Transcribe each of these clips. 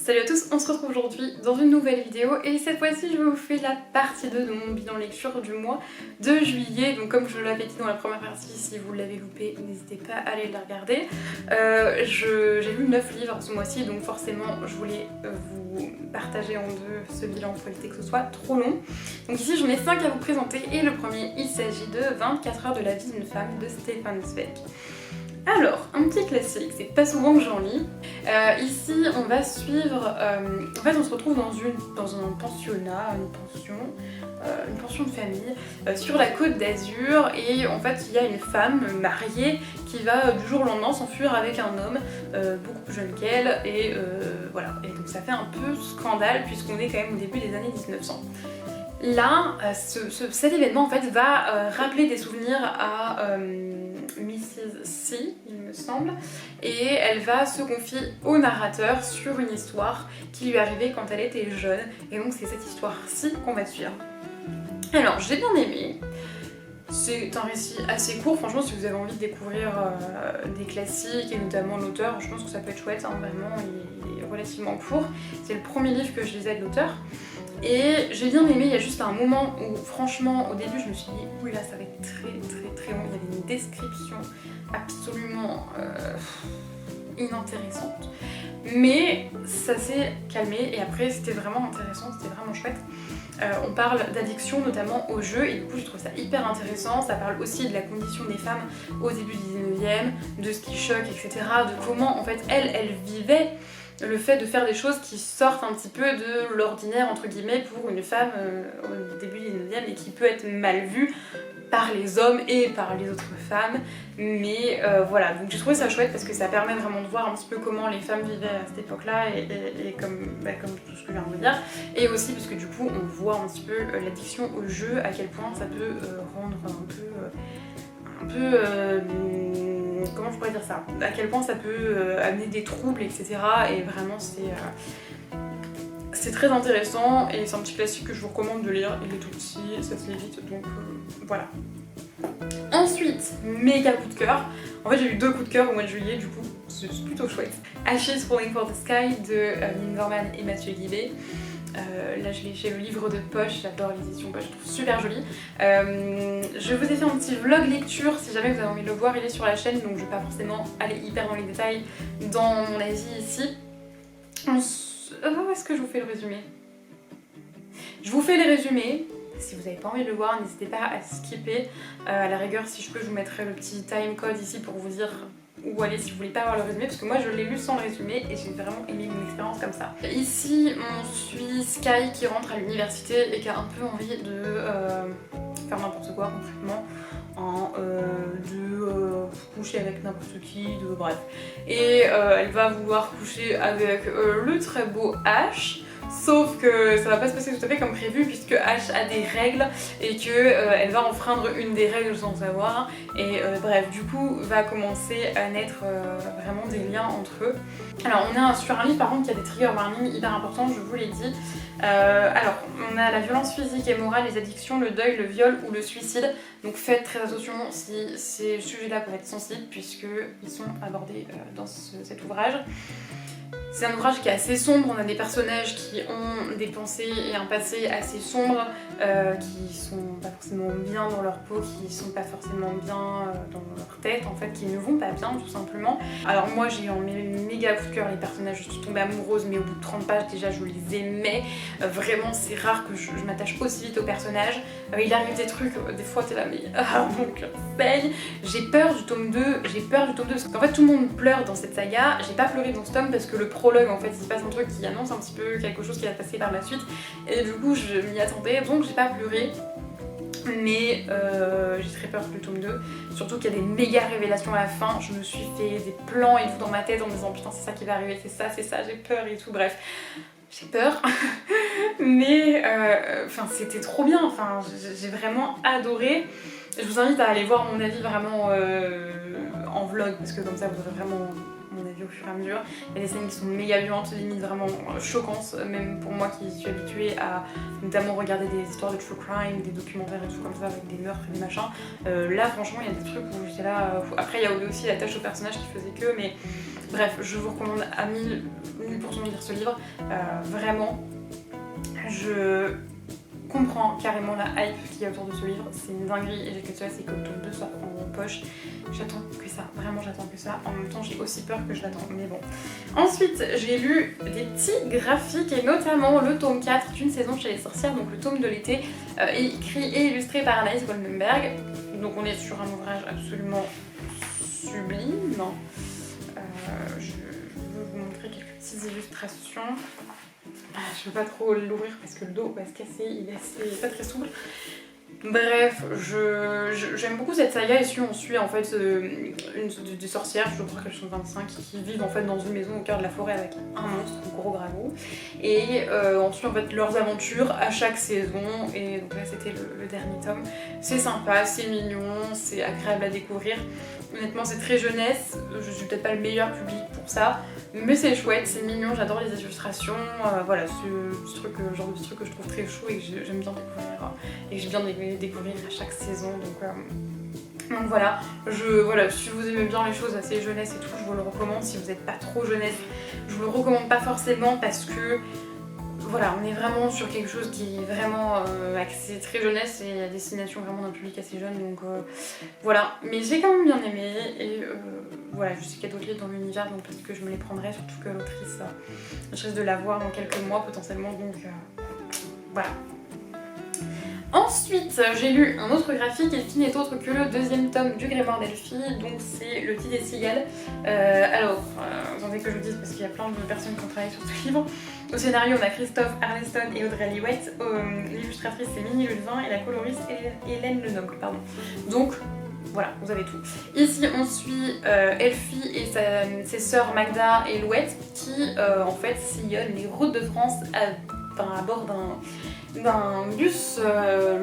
Salut à tous, on se retrouve aujourd'hui dans une nouvelle vidéo et cette fois-ci je vous fais la partie 2 de mon bilan lecture du mois de juillet. Donc comme je l'avais dit dans la première partie, si vous l'avez loupé, n'hésitez pas à aller la regarder. J'ai lu 9 livres ce mois-ci, donc forcément je voulais vous partager en deux ce bilan pour éviter que ce soit trop long. Donc ici j'en ai 5 à vous présenter et le premier il s'agit de 24 heures de la vie d'une femme de Stefan Zweig. Alors, un petit classique, c'est pas souvent que j'en lis. Ici, on va suivre... en fait, on se retrouve dans un pensionnat, une pension de famille, sur la côte d'Azur. Et en fait, il y a une femme mariée qui va du jour au lendemain s'enfuir avec un homme beaucoup plus jeune qu'elle. Et voilà, et donc ça fait un peu scandale puisqu'on est quand même au début des années 1900. Là, cet événement en fait va rappeler des souvenirs à Mrs. C, il me semble, et elle va se confier au narrateur sur une histoire qui lui est arrivée quand elle était jeune, et donc c'est cette histoire-ci qu'on va suivre. Alors, j'ai bien aimé. C'est un récit assez court, franchement si vous avez envie de découvrir des classiques et notamment l'auteur, je pense que ça peut être chouette, hein, vraiment, il est relativement court. C'est le premier livre que je lisais de l'auteur. Et j'ai bien aimé, il y a juste un moment où franchement au début je me suis dit oui là ça va être très long, il y avait une description absolument inintéressante. Mais ça s'est calmé et après c'était vraiment intéressant, c'était vraiment chouette. On parle d'addiction notamment au jeu et du coup je trouve ça hyper intéressant. Ça parle aussi de la condition des femmes au début du 19e, de ce qui choque, etc. De comment en fait elle vivait le fait de faire des choses qui sortent un petit peu de l'ordinaire entre guillemets pour une femme au début du 19e et qui peut être mal vue par les hommes et par les autres femmes. Mais voilà, donc j'ai trouvé ça chouette parce que ça permet vraiment de voir un petit peu comment les femmes vivaient à cette époque-là et comme tout ce que je viens de vous dire. Et aussi parce que du coup on voit un petit peu l'addiction au jeu, à quel point ça peut rendre comment je pourrais dire ça, à quel point ça peut amener des troubles, etc. Et vraiment c'est très intéressant et c'est un petit classique que je vous recommande de lire. Il est tout petit, ça se lit vite, donc voilà. Ensuite, méga coup de cœur. En fait j'ai eu 2 coups de cœur au mois de juillet, du coup c'est plutôt chouette. Ashes Falling for the Sky de Lynn Gorman et Mathieu Guibé. Là je l'ai chez le livre de poche, j'adore l'édition poche, je trouve super jolie. Je vous ai fait un petit vlog lecture, si jamais vous avez envie de le voir, il est sur la chaîne, donc je vais pas forcément aller hyper dans les détails dans mon avis ici. Où est-ce que je vous fais le résumé? Je vous fais les résumés. Si vous n'avez pas envie de le voir, n'hésitez pas à skipper. À la rigueur, si je peux, je vous mettrai le petit timecode ici pour vous dire où aller si vous voulez pas avoir le résumé, parce que moi je l'ai lu sans le résumé et j'ai vraiment aimé mon expérience comme ça. Ici, on suit Sky qui rentre à l'université et qui a un peu envie de faire n'importe quoi concrètement, de coucher avec n'importe qui, bref. Et elle va vouloir coucher avec le très beau Ash. Sauf que ça va pas se passer tout à fait comme prévu puisque Ash a des règles et que elle va enfreindre une des règles sans savoir et bref du coup va commencer à naître vraiment des liens entre eux. Alors on est sur un livre par contre qui a des trigger warnings hyper importants, je vous l'ai dit. Alors on a la violence physique et morale, les addictions, le deuil, le viol ou le suicide. Donc faites très attention si ces sujets-là peuvent être sensibles puisqu'ils sont abordés dans cet ouvrage. C'est un ouvrage qui est assez sombre, on a des personnages qui ont des pensées et un passé assez sombre, qui sont pas forcément bien dans leur peau, qui sont pas forcément bien dans leur tête en fait, qui ne vont pas bien tout simplement. Alors moi j'ai eu un méga coup de cœur, les personnages, je suis tombée amoureuse mais au bout de 30 pages déjà je les aimais. Vraiment c'est rare que je m'attache aussi vite aux personnages. Il arrive des trucs, des fois t'es là mais mon cœur saigne. J'ai peur du tome 2, parce qu'en fait tout le monde pleure dans cette saga. J'ai pas pleuré dans ce tome parce que le prologue en fait il se passe un truc qui annonce un petit peu quelque chose qui va passer par la suite et du coup je m'y attendais donc j'ai pas pleuré. Mais j'ai très peur du tome 2, surtout qu'il y a des méga révélations à la fin. Je me suis fait des plans et tout dans ma tête en me disant putain c'est ça qui va arriver, c'est ça, j'ai peur et tout, bref. J'ai peur, mais c'était trop bien, enfin j'ai vraiment adoré. Je vous invite à aller voir mon avis vraiment en vlog parce que comme ça vous aurez vraiment mon avis au fur et à mesure. Il y a des scènes qui sont méga violentes, limite vraiment choquantes, même pour moi qui suis habituée à notamment regarder des histoires de true crime, des documentaires et tout comme ça avec des meurtres et des machins. Là franchement il y a des trucs où j'étais là... Après il y a aussi l'attache au personnage qui faisait que, mais Bref, je vous recommande à 1000% de lire ce livre, vraiment. Je comprends carrément la hype qu'il y a autour de ce livre, c'est une dinguerie et j'ai que ça, c'est comme tome 2 soit en poche. J'attends que ça, vraiment j'attends que ça. En même temps j'ai aussi peur que je l'attends, mais bon. Ensuite j'ai lu des petits graphiques et notamment le tome 4 d'une saison chez les sorcières, donc le tome de l'été, écrit et illustré par Anaïs Goldenberg. Donc on est sur un ouvrage absolument sublime. Je veux vous montrer quelques petites illustrations. Je ne veux pas trop l'ouvrir parce que le dos va se casser, il est pas très souple. Bref, j'aime beaucoup cette saga. Ici on suit en fait des sorcières, je crois qu'elles sont 25, qui vivent en fait dans une maison au cœur de la forêt avec un monstre, un gros dragon. Et on suit en fait leurs aventures à chaque saison. Et donc là c'était le dernier tome. C'est sympa, c'est mignon, c'est agréable à découvrir. Honnêtement c'est très jeunesse, je suis peut-être pas le meilleur public pour ça, mais c'est chouette, c'est mignon, j'adore les illustrations, voilà, ce truc, genre de truc que je trouve très chou et que j'aime bien découvrir, et que j'ai bien découvrir à chaque saison, donc voilà, si vous aimez bien les choses assez jeunesse et tout, je vous le recommande. Si vous n'êtes pas trop jeunesse, je vous le recommande pas forcément parce que voilà, on est vraiment sur quelque chose qui est vraiment axé très jeunesse et à destination vraiment d'un public assez jeune, donc voilà. Mais j'ai quand même bien aimé et voilà, je sais qu'il y a d'autres livres dans l'univers, donc peut-être que je me les prendrai, surtout que l'autrice, je risque de la voir dans quelques mois potentiellement, donc voilà. Ensuite, j'ai lu un autre graphique et qui n'est autre que le deuxième tome du Grimoire d'Elfie, donc c'est Le Petit des Cigales. Attendez que je vous dise parce qu'il y a plein de personnes qui ont travaillé sur ce livre. Au scénario, on a Christophe Arleston et Audrey Liwet. L'illustratrice c'est Minnie Levin et la coloriste Hélène Lenoble, pardon. Donc voilà, vous avez tout. Ici on suit Elfie et ses sœurs Magda et Louette qui en fait sillonnent les routes de France à bord d'un bus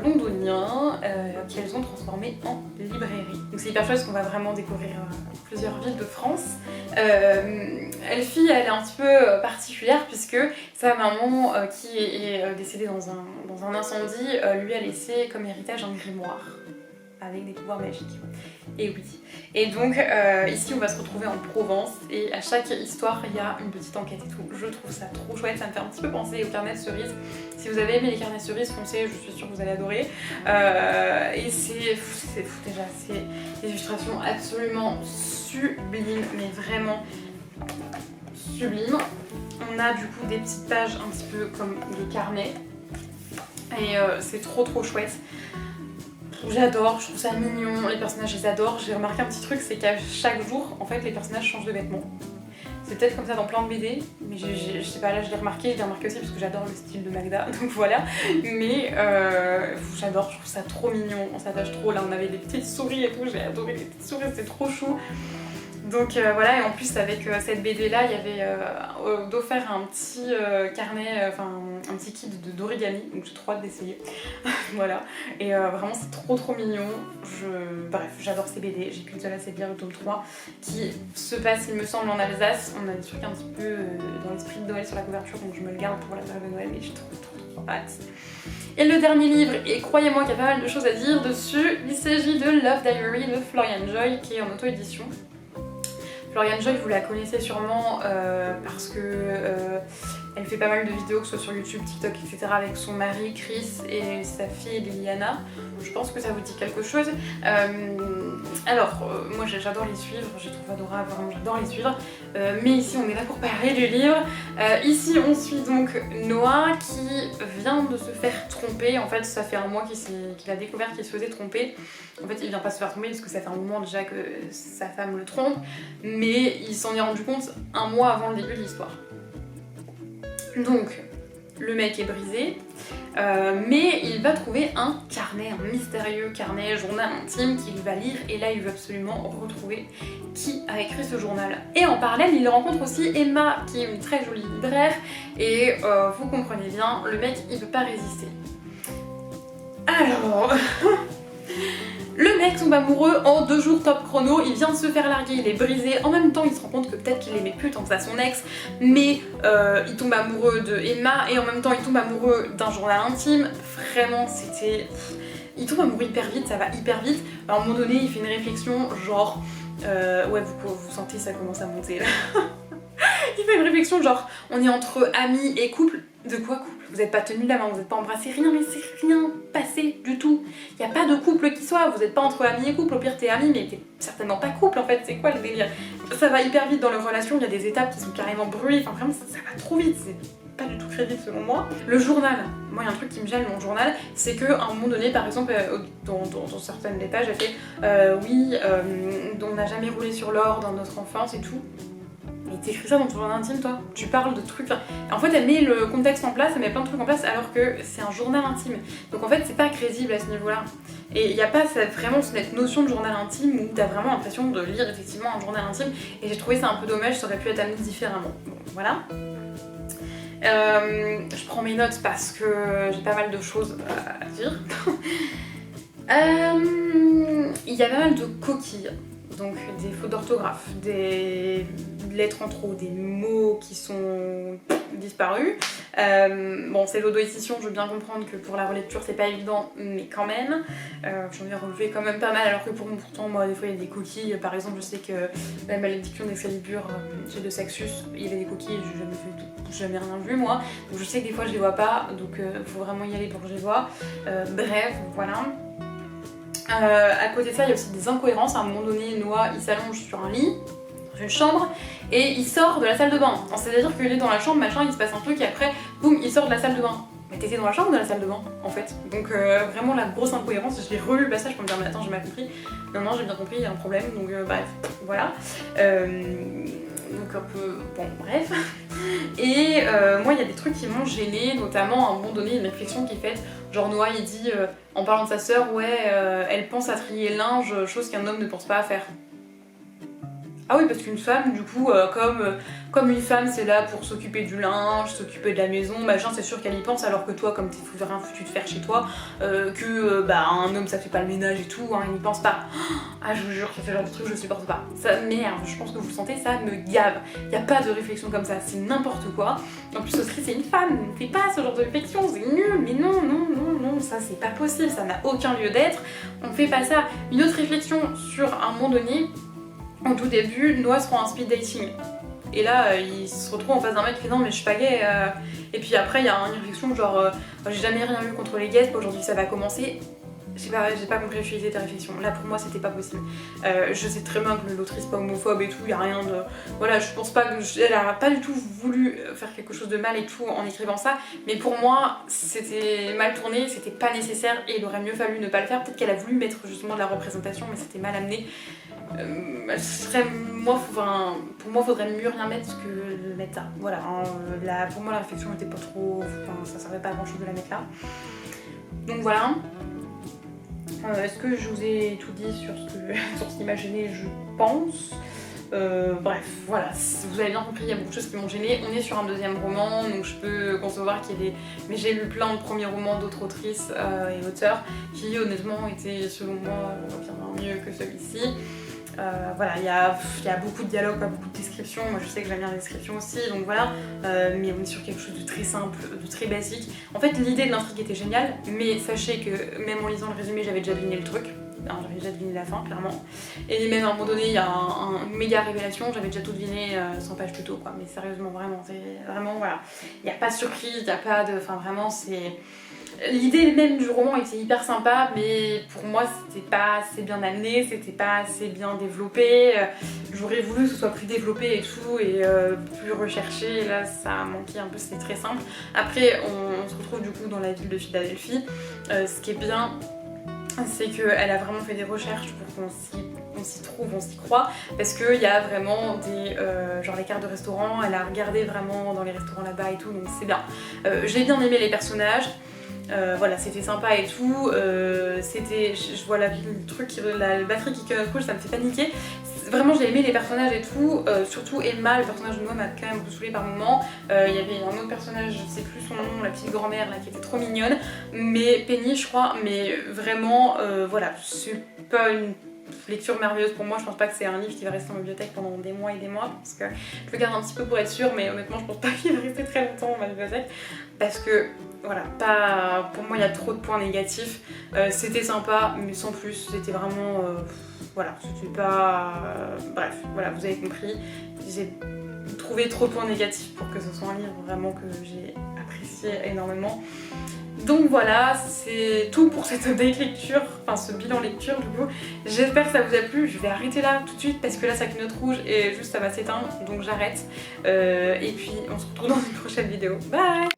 londonien qu'elles ont transformé en librairie. Donc c'est hyper chouette parce qu'on va vraiment découvrir plusieurs villes de France. Elfie, elle est un petit peu particulière puisque sa maman qui est décédée dans un incendie lui a laissé comme héritage un grimoire avec des pouvoirs magiques. Et oui. Et donc ici on va se retrouver en Provence et à chaque histoire il y a une petite enquête et tout. Je trouve ça trop chouette, ça me fait un petit peu penser au carnet de cerises. Si vous avez aimé les carnets de cerises, foncez, je suis sûre que vous allez adorer. Et c'est fou déjà, c'est des illustrations absolument sublimes, mais vraiment sublimes. On a du coup des petites pages un petit peu comme des carnets et c'est trop chouette. J'adore, je trouve ça mignon, les personnages je les adore. J'ai remarqué un petit truc, c'est qu'à chaque jour, en fait, les personnages changent de vêtements. C'est peut-être comme ça dans plein de BD, mais je sais pas, là je l'ai remarqué aussi parce que j'adore le style de Magda, donc voilà. Mais j'adore, je trouve ça trop mignon, on s'attache trop. Là on avait des petites souris et tout, j'ai adoré les petites souris, c'était trop chou. Donc voilà, et en plus avec cette BD là, il y avait d'offert un petit carnet, un petit kit d'origami, donc j'ai trop hâte d'essayer. Voilà, et vraiment c'est trop mignon. Bref, j'adore ces BD, j'ai qu'une seule assez de lire le tome 3 qui se passe, il me semble, en Alsace. On a des trucs un petit peu dans l'esprit de Noël sur la couverture, donc je me le garde pour la période de Noël, mais j'ai trop hâte. Et le dernier livre, et croyez-moi qu'il y a pas mal de choses à dire dessus, il s'agit de Love Diary de Florian Joy qui est en auto-édition. Florian Joy, vous la connaissez sûrement parce que elle fait pas mal de vidéos, que ce soit sur YouTube, TikTok, etc. avec son mari Chris et sa fille Liliana. Je pense que ça vous dit quelque chose. Moi j'adore les suivre, je les trouve adorables, vraiment j'adore les suivre. Mais ici on est là pour parler du livre. Ici on suit donc Noah qui vient de se faire tromper. En fait ça fait un mois qu'il a découvert qu'il se faisait tromper. En fait il vient pas se faire tromper parce que ça fait un moment déjà que sa femme le trompe. Mais il s'en est rendu compte un mois avant le début de l'histoire. Donc le mec est brisé, mais il va trouver un carnet, un mystérieux carnet, journal intime qu'il va lire et là il veut absolument retrouver qui a écrit ce journal. Et en parallèle il rencontre aussi Emma qui est une très jolie libraire et vous comprenez bien, le mec il veut pas résister. Alors... Le mec tombe amoureux en 2 jours top chrono, il vient de se faire larguer, il est brisé, en même temps il se rend compte que peut-être qu'il aimait plus tant que ça son ex, mais il tombe amoureux de Emma et en même temps il tombe amoureux d'un journal intime. Vraiment c'était... Il tombe amoureux hyper vite, ça va hyper vite. À un moment donné il fait une réflexion genre Ouais, vous sentez, ça commence à monter là. Il fait une réflexion genre, on est entre amis et couple. De quoi couple? Vous n'êtes pas tenus la main, vous n'êtes pas embrassés, rien, mais c'est rien passé du tout. Il n'y a pas de couple qui soit, vous n'êtes pas entre amis et couple. Au pire, t'es amis, mais t'es certainement pas couple en fait. C'est quoi le délire? Ça va hyper vite dans leur relation, il y a des étapes qui sont carrément brûlées. Enfin, vraiment, ça va trop vite. C'est pas du tout crédible selon moi. Le journal, moi il y a un truc qui me gêne dans le journal, c'est qu'à un moment donné, par exemple, dans certaines des pages, elle fait oui, on n'a jamais roulé sur l'or dans notre enfance et tout. Mais t'écris ça dans ton journal intime, toi? Tu parles de trucs. Enfin, en fait, elle met le contexte en place, elle met plein de trucs en place, alors que c'est un journal intime. Donc en fait, c'est pas crédible à ce niveau-là. Et il n'y a pas vraiment cette notion de journal intime où t'as vraiment l'impression de lire effectivement un journal intime. Et j'ai trouvé ça un peu dommage, ça aurait pu être amené différemment. Bon, voilà. Je prends mes notes parce que j'ai pas mal de choses à dire. Il y a pas mal de coquilles. Donc des fautes d'orthographe, des lettres en trop, des mots qui sont disparus. Bon, c'est l'auto-édition, je veux bien comprendre que pour la relecture c'est pas évident, mais quand même. J'en ai relevé quand même pas mal, alors que pourtant moi des fois il y a des coquilles. Par exemple, je sais que la malédiction d'Excalibur chez de Saxus, il y avait des coquilles, j'ai jamais rien vu moi. Donc je sais que des fois je les vois pas, donc faut vraiment y aller pour que je les vois. Bref, voilà. À côté de ça, il y a aussi des incohérences. À un moment donné, Noah il s'allonge sur un lit, dans une chambre, et il sort de la salle de bain. C'est-à-dire qu'il est dans la chambre, machin, il se passe un truc, et après, boum, il sort de la salle de bain. Mais t'étais dans la chambre ou dans la salle de bain, en fait? Donc vraiment la grosse incohérence. Je l'ai relu le passage pour me dire, mais attends, j'ai mal compris. Non, j'ai bien compris, il y a un problème, donc bref, voilà. Donc un peu... Bon, bref. Et moi, il y a des trucs qui m'ont gênée, notamment à un moment donné, une réflexion qui est faite. Genre Noah, il dit, en parlant de sa sœur, ouais, elle pense à trier le linge, chose qu'un homme ne pense pas à faire. Ah oui, parce qu'une femme, du coup, comme une femme, c'est là pour s'occuper du linge, s'occuper de la maison, machin, c'est sûr qu'elle y pense, alors que toi, comme t'es rien foutu de faire chez toi, un homme, ça fait pas le ménage et tout, hein, il n'y pense pas. Ah, je vous jure, ça fait genre de truc, je supporte pas. Ça m'énerve, je pense que vous le sentez, ça me gave. Y a pas de réflexion comme ça, c'est n'importe quoi. En plus, Osri, c'est une femme, ne fait pas ce genre de réflexion, c'est nul, mais non, ça c'est pas possible, ça n'a aucun lieu d'être, on fait pas ça. Une autre réflexion sur un moment donné, au tout début, Noah se prend un speed dating. Et là, il se retrouve en face d'un mec qui fait non mais je suis pas gay. Et puis après, il y a une réflexion genre j'ai jamais rien eu contre les gays, aujourd'hui ça va commencer. J'ai pas compris l'utilité de ta réflexion. Là pour moi c'était pas possible. Je sais très bien que l'autrice pas homophobe et tout, y a rien de... Voilà, je pense pas que... Elle a pas du tout voulu faire quelque chose de mal et tout en écrivant ça. Mais pour moi c'était mal tourné, c'était pas nécessaire et il aurait mieux fallu ne pas le faire. Peut-être qu'elle a voulu mettre justement de la représentation mais c'était mal amené. Pour moi faudrait mieux rien mettre que le mettre là. Voilà, hein, pour moi la réflexion était pas trop... Enfin, ça servait pas à grand chose de la mettre là. Donc voilà. Est-ce que je vous ai tout dit sur ce qui m'a gêné? Je pense. Bref, voilà, vous avez bien compris, il y a beaucoup de choses qui m'ont gênée. On est sur un deuxième roman, donc je peux concevoir qu'il y ait des... Mais j'ai lu plein de premiers romans d'autres autrices et auteurs qui honnêtement étaient selon moi bien mieux que celui-ci. Voilà, il y a beaucoup de dialogues, pas beaucoup de descriptions. Moi je sais que j'aime bien la description aussi, donc voilà. Mais on est sur quelque chose de très simple, de très basique. En fait, l'idée de l'intrigue était géniale, mais sachez que même en lisant le résumé, j'avais déjà deviné le truc. J'avais déjà deviné la fin, clairement. Et même à un moment donné, il y a une méga révélation, j'avais déjà tout deviné 100 pages plus tôt, quoi. Mais sérieusement, vraiment, c'est vraiment, voilà. Il n'y a pas de surprise, il n'y a pas de... Enfin, vraiment, c'est... L'idée même du roman était hyper sympa, mais pour moi c'était pas assez bien amené, c'était pas assez bien développé. J'aurais voulu que ce soit plus développé et tout, et plus recherché, et là ça a manqué un peu, c'était très simple. Après on se retrouve du coup dans la ville de Philadelphie. Ce qui est bien, c'est qu'elle a vraiment fait des recherches pour qu'on s'y trouve, on s'y croit, parce qu'il y a vraiment des genre les cartes de restaurants, elle a regardé vraiment dans les restaurants là-bas et tout, donc c'est bien. J'ai bien aimé les personnages. Voilà, c'était sympa et tout, je vois le truc, la batterie qui coule, ça me fait paniquer. Vraiment j'ai aimé les personnages et tout, surtout Emma, le personnage de Noah m'a quand même beaucoup saoulée par moment. Il y avait un autre personnage, je sais plus son nom, la petite grand-mère là qui était trop mignonne, mais Penny je crois, mais vraiment voilà, c'est pas une lecture merveilleuse pour moi, je pense pas que c'est un livre qui va rester en bibliothèque pendant des mois et des mois, parce que je le garde un petit peu pour être sûre, mais honnêtement je pense pas qu'il va rester très longtemps en ma bibliothèque, parce que voilà, pour moi il y a trop de points négatifs. C'était sympa, mais sans plus, c'était vraiment... voilà, c'était pas... bref, voilà, vous avez compris. J'ai trouvé trop de points négatifs pour que ce soit un livre vraiment que j'ai apprécié énormément. Donc voilà, c'est tout pour cette update lecture, enfin ce bilan lecture du coup. J'espère que ça vous a plu, je vais arrêter là tout de suite parce que là ça clignote rouge et juste ça va s'éteindre, donc j'arrête. Et puis on se retrouve dans une prochaine vidéo. Bye!